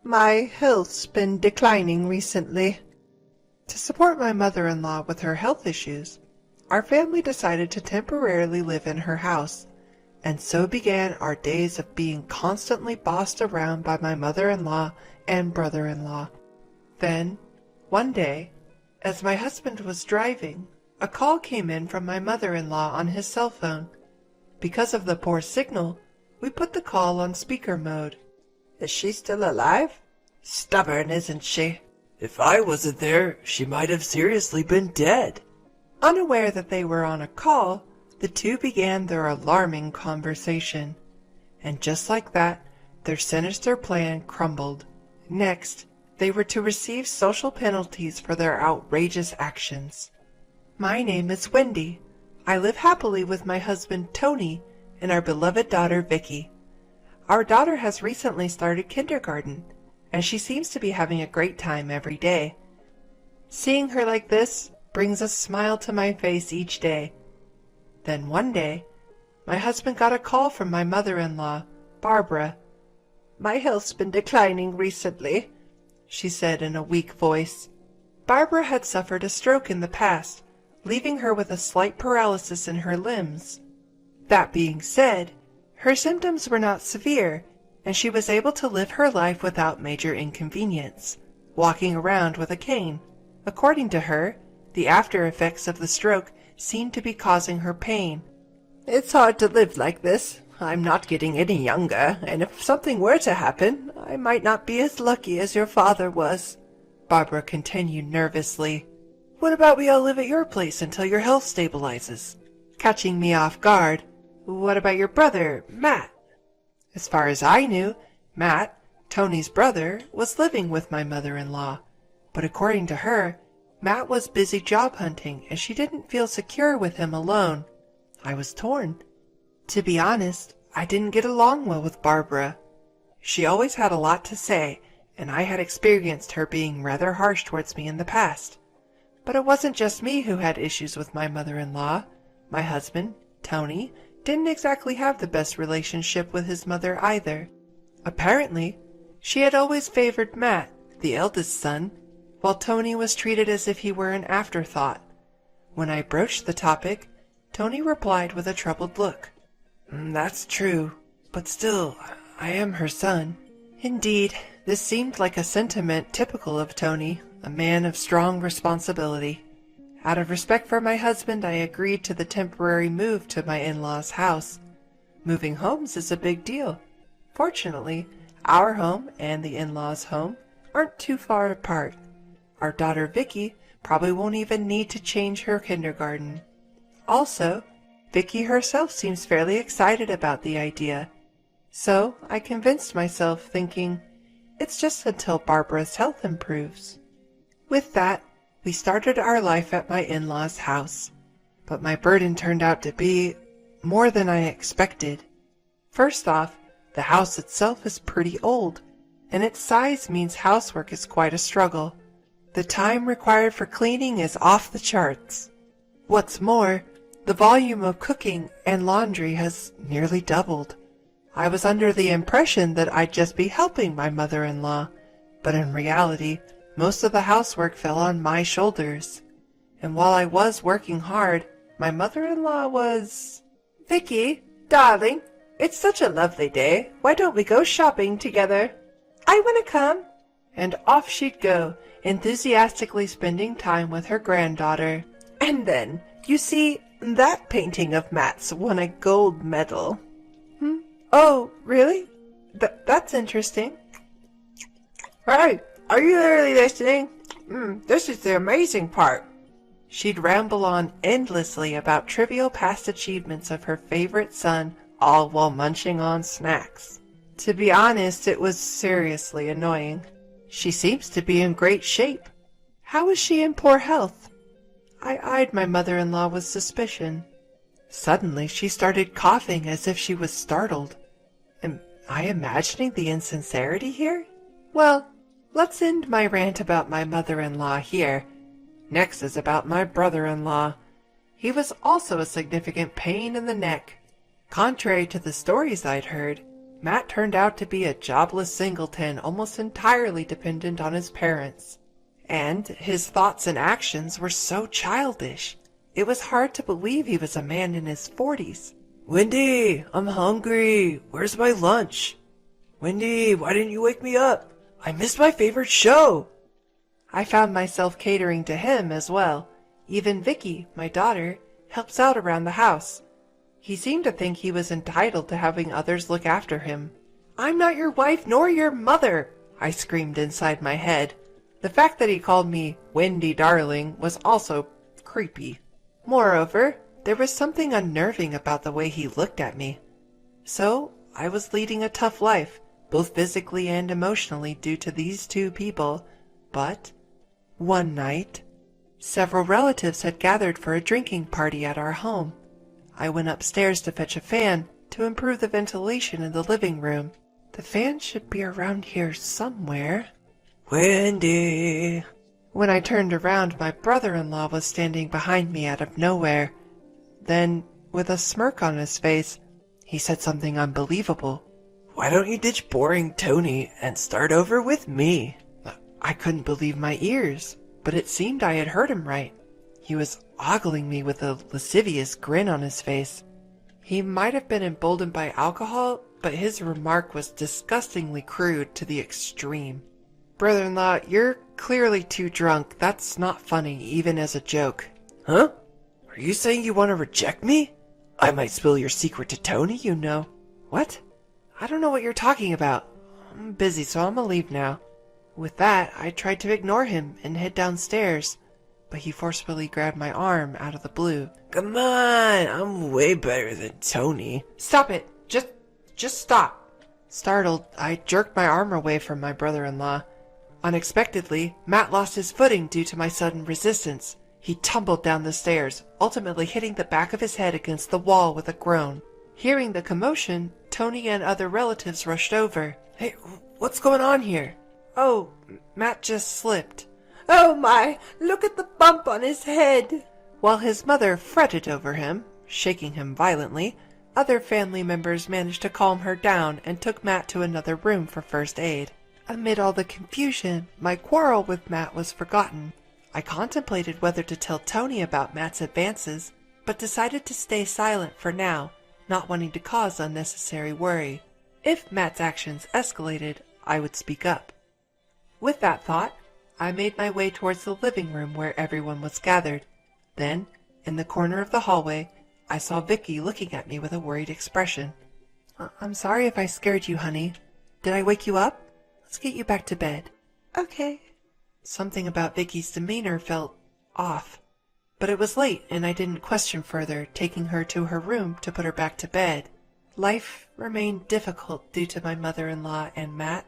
My health's been declining recently. To support my mother-in-law with her health issues, our family decided to temporarily live in her house, and so began our days of being constantly bossed around by my mother-in-law and brother-in-law. Then, one day, as my husband was driving, a call came in from my mother-in-law on his cell phone. Because of the poor signal, we put the call on speaker mode. Is she still alive? Stubborn, isn't she? If I wasn't there, she might have seriously been dead. Unaware that they were on a call, the two began their alarming conversation. And just like that, their sinister plan crumbled. Next, they were to receive social penalties for their outrageous actions. My name is Wendy. I live happily with my husband Tony and our beloved daughter Vicky. Our daughter has recently started kindergarten, and she seems to be having a great time every day. Seeing her like this brings a smile to my face each day. Then one day, my husband got a call from my mother-in-law, Barbara. My health's been declining recently, she said in a weak voice. Barbara had suffered a stroke in the past, leaving her with a slight paralysis in her limbs. That being said, her symptoms were not severe, and she was able to live her life without major inconvenience, walking around with a cane. According to her, the after effects of the stroke seemed to be causing her pain. It's hard to live like this. I'm not getting any younger, and if something were to happen, I might not be as lucky as your father was, Barbara continued nervously. What about we all live at your place until your health stabilizes? Catching me off guard. What about your brother, Matt? As far as I knew, Matt, Tony's brother, was living with my mother-in-law. But according to her, Matt was busy job hunting and she didn't feel secure with him alone. I was torn. To be honest, I didn't get along well with Barbara. She always had a lot to say, and I had experienced her being rather harsh towards me in the past. But it wasn't just me who had issues with my mother-in-law. My husband, Tony, didn't exactly have the best relationship with his mother either. Apparently, she had always favored Matt, the eldest son, while Tony was treated as if he were an afterthought. When I broached the topic, Tony replied with a troubled look. That's true, but still, I am her son. Indeed, this seemed like a sentiment typical of Tony, a man of strong responsibility. Out of respect for my husband, I agreed to the temporary move to my in-laws' house. Moving homes is a big deal. Fortunately, our home and the in-laws' home aren't too far apart. Our daughter Vicky probably won't even need to change her kindergarten. Also, Vicky herself seems fairly excited about the idea. So I convinced myself, thinking, it's just until Barbara's health improves. With that, we started our life at my in-laws' house, but my burden turned out to be more than I expected. First off, the house itself is pretty old, and its size means housework is quite a struggle. The time required for cleaning is off the charts. What's more, the volume of cooking and laundry has nearly doubled. I was under the impression that I'd just be helping my mother-in-law, but in reality, most of the housework fell on my shoulders. And while I was working hard, my mother-in-law was... Vicky, darling, it's such a lovely day. Why don't we go shopping together? I want to come. And off she'd go, enthusiastically spending time with her granddaughter. And then, you see, that painting of Matt's won a gold medal. Oh, really? That's interesting. Hey, are you really listening? This is the amazing part. She'd ramble on endlessly about trivial past achievements of her favorite son, all while munching on snacks. To be honest, it was seriously annoying. She seems to be in great shape. How is she in poor health? I eyed my mother-in-law with suspicion. Suddenly she started coughing as if she was startled. Am I imagining the insincerity here? Well, let's end my rant about my mother-in-law here. Next is about my brother-in-law. He was also a significant pain in the neck. Contrary to the stories I'd heard, Matt turned out to be a jobless singleton almost entirely dependent on his parents. And his thoughts and actions were so childish. It was hard to believe he was a man in his 40s. Wendy, I'm hungry. Where's my lunch? Wendy, why didn't you wake me up? I missed my favorite show. I found myself catering to him as well. Even Vicky, my daughter, helps out around the house. He seemed to think he was entitled to having others look after him. "I'm not your wife nor your mother," I screamed inside my head. The fact that he called me Wendy Darling was also creepy. Moreover, there was something unnerving about the way he looked at me. So, I was leading a tough life, both physically and emotionally due to these two people. But one night, several relatives had gathered for a drinking party at our home. I went upstairs to fetch a fan to improve the ventilation in the living room. The fan should be around here somewhere. Wendy. When I turned around, my brother-in-law was standing behind me out of nowhere. Then, with a smirk on his face, he said something unbelievable. Why don't you ditch boring Tony and start over with me? I couldn't believe my ears, but it seemed I had heard him right. He was ogling me with a lascivious grin on his face. He might have been emboldened by alcohol, but his remark was disgustingly crude to the extreme. "Brother-in-law, you're clearly too drunk. That's not funny, even as a joke." Huh? Are you saying you want to reject me? I might spill your secret to Tony, you know. "What? I don't know what you're talking about. I'm busy, so I'm gonna leave now." With that, I tried to ignore him and head downstairs, but he forcefully grabbed my arm out of the blue. Come on, I'm way better than Tony. "Stop it! Just stop!" Startled, I jerked my arm away from my brother-in-law. Unexpectedly, Matt lost his footing due to my sudden resistance. He tumbled down the stairs, ultimately hitting the back of his head against the wall with a groan. Hearing the commotion, Tony and other relatives rushed over. Hey, what's going on here? "Oh, Matt just slipped." "Oh my, look at the bump on his head." While his mother fretted over him, shaking him violently, other family members managed to calm her down and took Matt to another room for first aid. Amid all the confusion, my quarrel with Matt was forgotten. I contemplated whether to tell Tony about Matt's advances, but decided to stay silent for now, not wanting to cause unnecessary worry. If Matt's actions escalated, I would speak up. With that thought, I made my way towards the living room where everyone was gathered. Then, in the corner of the hallway, I saw Vicky looking at me with a worried expression. "I'm sorry if I scared you, honey. Did I wake you up? Let's get you back to bed." "Okay." Something about Vicky's demeanor felt off. But it was late and I didn't question further, taking her to her room to put her back to bed. Life remained difficult due to my mother-in-law and Matt.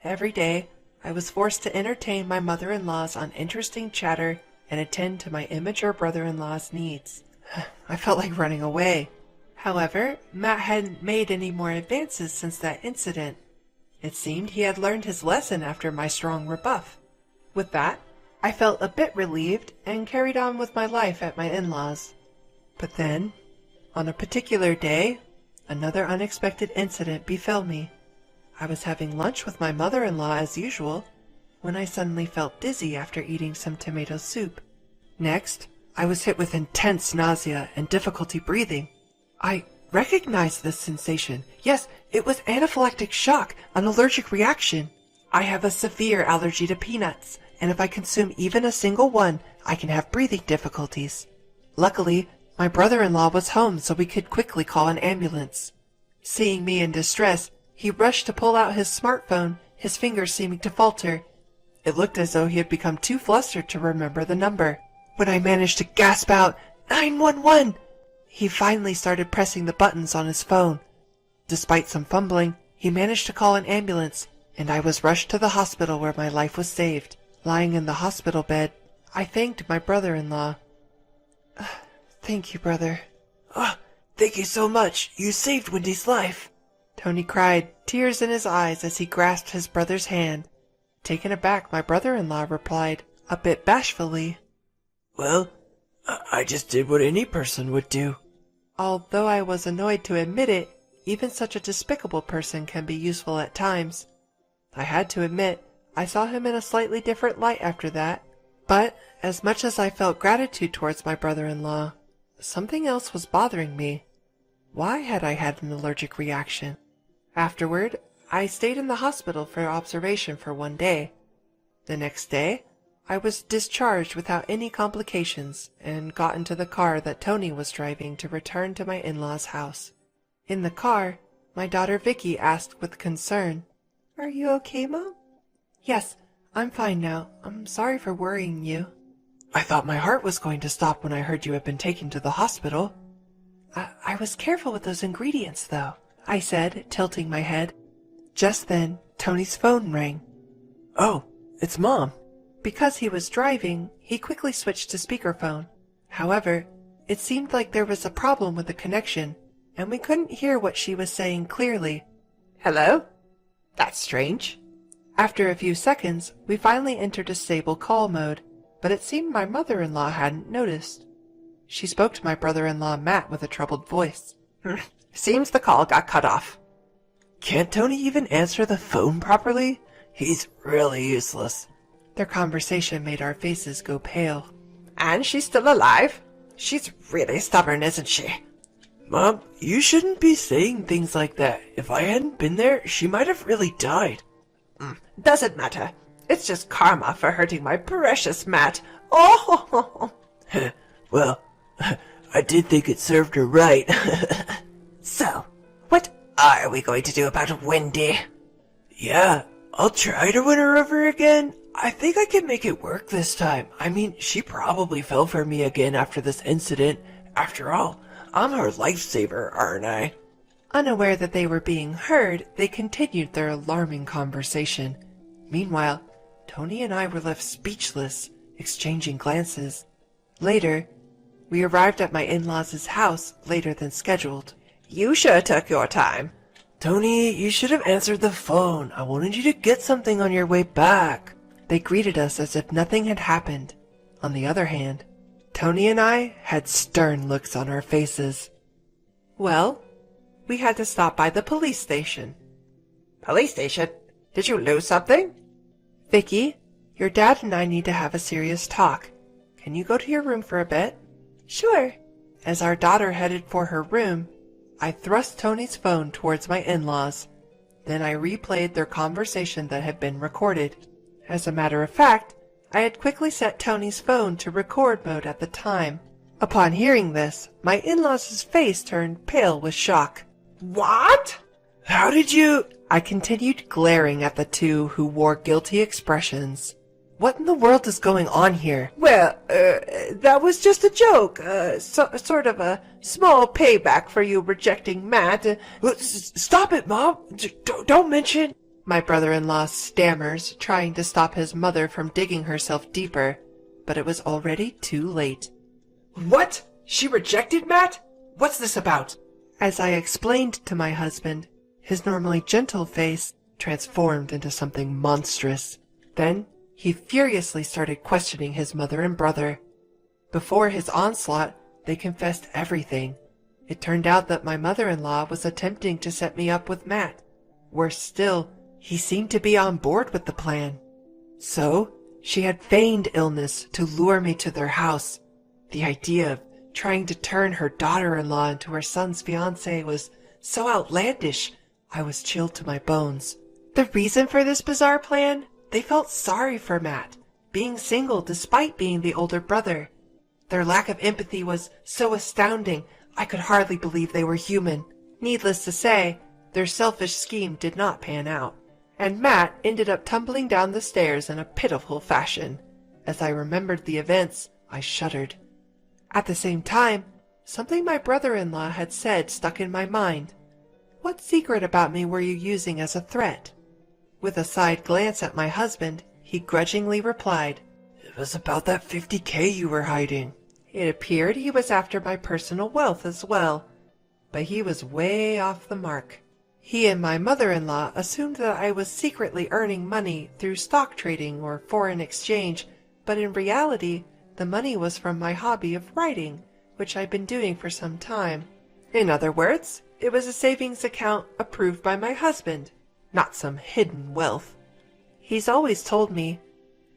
Every day, I was forced to entertain my mother-in-law's uninteresting chatter and attend to my immature brother-in-law's needs. I felt like running away. However, Matt hadn't made any more advances since that incident. It seemed he had learned his lesson after my strong rebuff. With that, I felt a bit relieved and carried on with my life at my in-laws. But then, on a particular day, another unexpected incident befell me. I was having lunch with my mother-in-law as usual, when I suddenly felt dizzy after eating some tomato soup. Next, I was hit with intense nausea and difficulty breathing. I recognized this sensation. Yes, it was anaphylactic shock, an allergic reaction. I have a severe allergy to peanuts, and if I consume even a single one, I can have breathing difficulties. Luckily, my brother-in-law was home so we could quickly call an ambulance. Seeing me in distress, he rushed to pull out his smartphone, his fingers seeming to falter. It looked as though he had become too flustered to remember the number. When I managed to gasp out, 911! He finally started pressing the buttons on his phone. Despite some fumbling, he managed to call an ambulance, and I was rushed to the hospital where my life was saved. Lying in the hospital bed, I thanked my brother-in-law. "Thank you, brother." Oh, thank you so much. You saved Wendy's life. Tony cried, tears in his eyes as he grasped his brother's hand. Taken aback, my brother-in-law replied, a bit bashfully, Well, I just did what any person would do. Although I was annoyed to admit it, even such a despicable person can be useful at times. I had to admit, I saw him in a slightly different light after that. But as much as I felt gratitude towards my brother-in-law, something else was bothering me. Why had I had an allergic reaction? Afterward, I stayed in the hospital for observation for 1 day. The next day, I was discharged without any complications and got into the car that Tony was driving to return to my in-laws' house. In the car, my daughter Vicky asked with concern, "Are you okay, Mom?" "Yes, I'm fine now. I'm sorry for worrying you." "I thought my heart was going to stop when I heard you had been taken to the hospital." I was careful with those ingredients, though," I said, tilting my head. Just then, Tony's phone rang. Oh, it's Mom. Because he was driving, he quickly switched to speakerphone. However, it seemed like there was a problem with the connection, and we couldn't hear what she was saying clearly. "Hello? That's strange." After a few seconds, we finally entered a stable call mode, but it seemed my mother-in-law hadn't noticed. She spoke to my brother-in-law Matt with a troubled voice. "Seems the call got cut off." Can't Tony even answer the phone properly? He's really useless. Their conversation made our faces go pale. And she's still alive? She's really stubborn, isn't she? Mom, you shouldn't be saying things like that. If I hadn't been there, she might have really died. Doesn't matter. It's just karma for hurting my precious Matt. Oh! Well, I did think it served her right. So, what are we going to do about Wendy? Yeah, I'll try to win her over again. I think I can make it work this time. I mean, she probably fell for me again after this incident. After all, I'm her lifesaver, aren't I? Unaware that they were being heard, they continued their alarming conversation. Meanwhile, Tony and I were left speechless, exchanging glances. Later, we arrived at my in-laws' house later than scheduled. You sure took your time. Tony, you should have answered the phone. I wanted you to get something on your way back. They greeted us as if nothing had happened. On the other hand, Tony and I had stern looks on our faces. Well, we had to stop by the police station. Police station? Did you lose something? "Vicky, your dad and I need to have a serious talk. Can you go to your room for a bit?" Sure. As our daughter headed for her room, I thrust Tony's phone towards my in-laws. Then I replayed their conversation that had been recorded. As a matter of fact, I had quickly set Tony's phone to record mode at the time. Upon hearing this, my in-laws' face turned pale with shock. What? How did you... I continued glaring at the two who wore guilty expressions. What in the world is going on here? Well, that was just a joke. Sort of a small payback for you rejecting Matt. Stop it, Mom. Don't mention... My brother-in-law stammers, trying to stop his mother from digging herself deeper, but it was already too late. What? She rejected Matt? What's this about? As I explained to my husband, his normally gentle face transformed into something monstrous. Then he furiously started questioning his mother and brother. Before his onslaught, they confessed everything. It turned out that my mother-in-law was attempting to set me up with Matt. Worse still, he seemed to be on board with the plan. So, she had feigned illness to lure me to their house. The idea of trying to turn her daughter-in-law into her son's fiancé was so outlandish, I was chilled to my bones. The reason for this bizarre plan? They felt sorry for Matt, being single despite being the older brother. Their lack of empathy was so astounding, I could hardly believe they were human. Needless to say, their selfish scheme did not pan out, and Matt ended up tumbling down the stairs in a pitiful fashion. As I remembered the events, I shuddered. At the same time, something my brother-in-law had said stuck in my mind. What secret about me were you using as a threat? With a side glance at my husband, he grudgingly replied, It was about that $50K you were hiding. It appeared he was after my personal wealth as well, but he was way off the mark. He and my mother-in-law assumed that I was secretly earning money through stock trading or foreign exchange, but in reality, the money was from my hobby of writing, which I'd been doing for some time. In other words, it was a savings account approved by my husband, not some hidden wealth. He's always told me,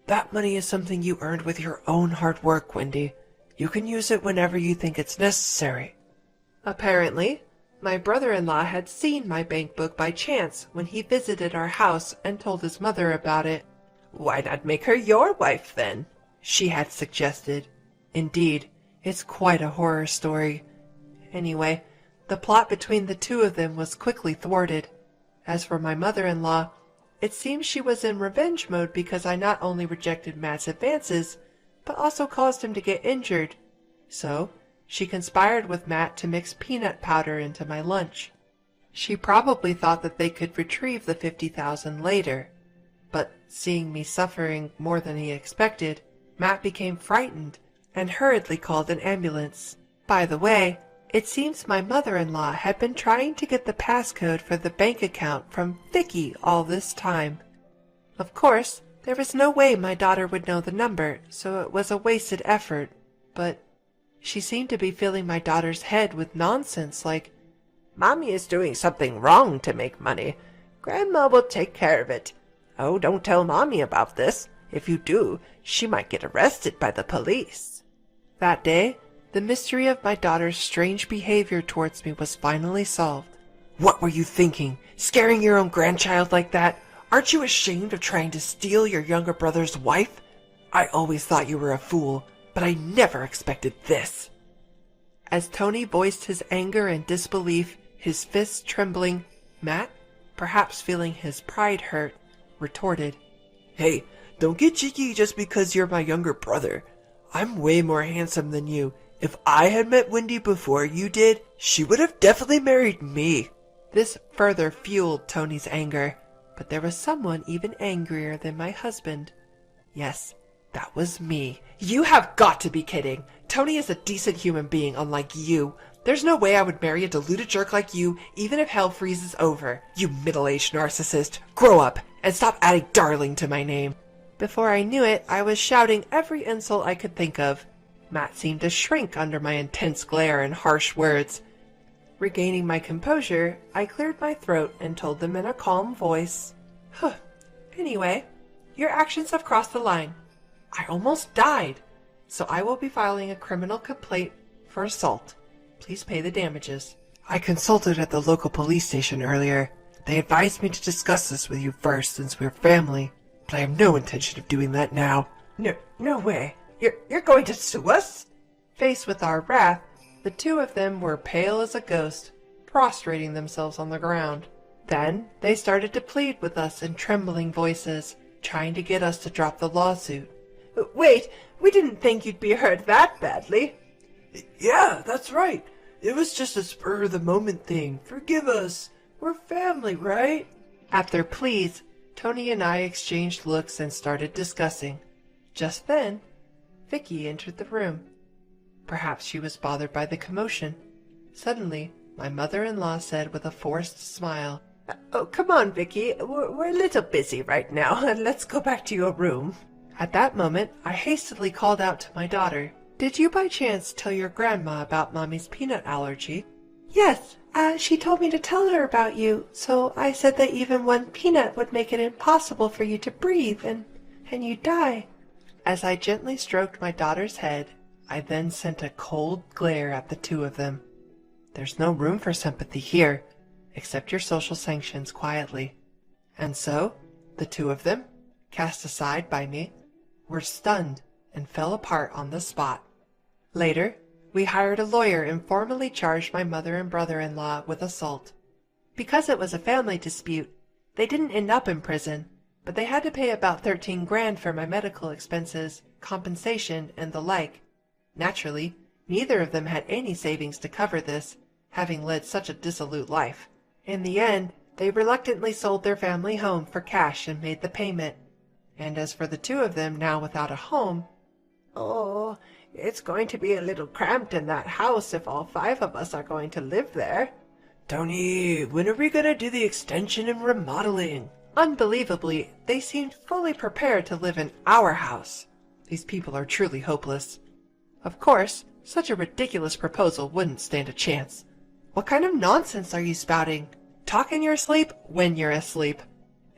That money is something you earned with your own hard work, Wendy. You can use it whenever you think it's necessary. apparently, my brother-in-law had seen my bank book by chance when he visited our house and told his mother about it. Why not make her your wife then? She had suggested. Indeed, it's quite a horror story. Anyway, the plot between the two of them was quickly thwarted. As for my mother-in-law, it seems she was in revenge mode because I not only rejected Matt's advances, but also caused him to get injured. So, she conspired with Matt to mix peanut powder into my lunch. She probably thought that they could retrieve the 50,000 later. But seeing me suffering more than he expected, Matt became frightened and hurriedly called an ambulance. By the way, it seems my mother-in-law had been trying to get the passcode for the bank account from Vicky all this time. Of course, there was no way my daughter would know the number, so it was a wasted effort. But she seemed to be filling my daughter's head with nonsense like, Mommy is doing something wrong to make money. Grandma will take care of it. Oh, don't tell Mommy about this. If you do, she might get arrested by the police. That day, the mystery of my daughter's strange behavior towards me was finally solved. What were you thinking? Scaring your own grandchild like that? Aren't you ashamed of trying to steal your younger brother's wife? I always thought you were a fool, but I never expected this. As Tony voiced his anger and disbelief, his fists trembling, Matt, perhaps feeling his pride hurt, retorted, Hey, don't get cheeky just because you're my younger brother. I'm way more handsome than you. If I had met Wendy before you did, she would have definitely married me. This further fueled Tony's anger, but there was someone even angrier than my husband. Yes, that was me. You have got to be kidding. Tony is a decent human being unlike you. There's no way I would marry a deluded jerk like you, even if hell freezes over. You middle-aged narcissist. Grow up and stop adding darling to my name. Before I knew it, I was shouting every insult I could think of. Matt seemed to shrink under my intense glare and harsh words. Regaining my composure, I cleared my throat and told them in a calm voice, Anyway, your actions have crossed the line. I almost died, so I will be filing a criminal complaint for assault. Please pay the damages. I consulted at the local police station earlier. They advised me to discuss this with you first since we're family, but I have no intention of doing that now. No way. You're going to sue us? Faced with our wrath, the two of them were pale as a ghost, prostrating themselves on the ground. Then they started to plead with us in trembling voices, trying to get us to drop the lawsuit. Wait, we didn't think you'd be hurt that badly. Yeah, that's right. It was just a spur-of-the-moment thing. Forgive us. We're family, right? At their pleas, Tony and I exchanged looks and started discussing. Just then, Vicky entered the room. Perhaps she was bothered by the commotion. Suddenly, my mother-in-law said with a forced smile, Oh, come on, Vicky. We're a little busy right now. Let's go back to your room. At that moment, I hastily called out to my daughter, Did you by chance tell your grandma about Mommy's peanut allergy? Yes, she told me to tell her about you, so I said that even one peanut would make it impossible for you to breathe and you'd die. As I gently stroked my daughter's head, I then sent a cold glare at the two of them. There's no room for sympathy here. Accept your social sanctions quietly. And so, the two of them, cast aside by me, were stunned and fell apart on the spot. Later, we hired a lawyer and formally charged my mother and brother-in-law with assault. Because it was a family dispute, they didn't end up in prison, but they had to pay about 13 grand for my medical expenses, compensation, and the like. Naturally, neither of them had any savings to cover this, having led such a dissolute life. In the end, they reluctantly sold their family home for cash and made the payment. And as for the two of them now without a home, Oh, it's going to be a little cramped in that house if all 5 of us are going to live there. Tony, when are we gonna do the extension and remodeling? unbelievably, they seemed fully prepared to live in our house. These people are truly hopeless. Of course, such a ridiculous proposal wouldn't stand a chance. What kind of nonsense are you spouting? Talk in your sleep when you're asleep.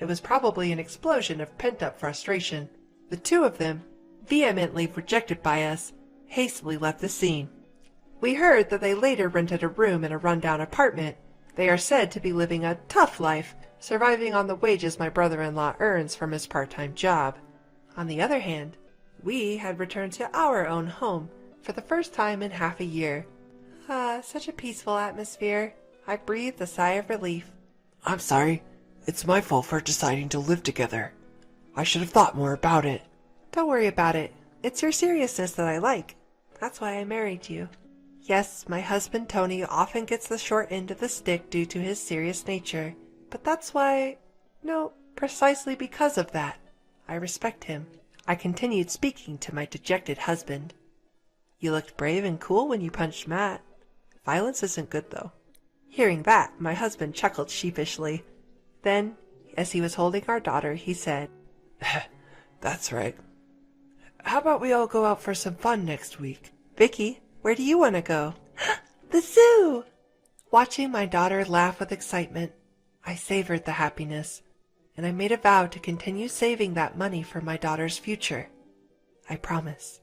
It was probably an explosion of pent-up frustration. The two of them, vehemently rejected by us, hastily left the scene. We heard that they later rented a room in a rundown apartment. They are said to be living a tough life, surviving on the wages my brother-in-law earns from his part-time job. On the other hand, we had returned to our own home for the first time in half a year. Such a peaceful atmosphere. I breathed a sigh of relief. I'm sorry. It's my fault for deciding to live together. I should have thought more about it. Don't worry about it. It's your seriousness that I like. That's why I married you. Yes, my husband Tony often gets the short end of the stick due to his serious nature. But that's why... No, precisely because of that. I respect him. I continued speaking to my dejected husband. You looked brave and cool when you punched Matt. Violence isn't good, though. Hearing that, my husband chuckled sheepishly. Then, as he was holding our daughter, he said, That's right. How about we all go out for some fun next week? Vicky, where do you want to go? The zoo! Watching my daughter laugh with excitement, I savored the happiness, and I made a vow to continue saving that money for my daughter's future. I promise.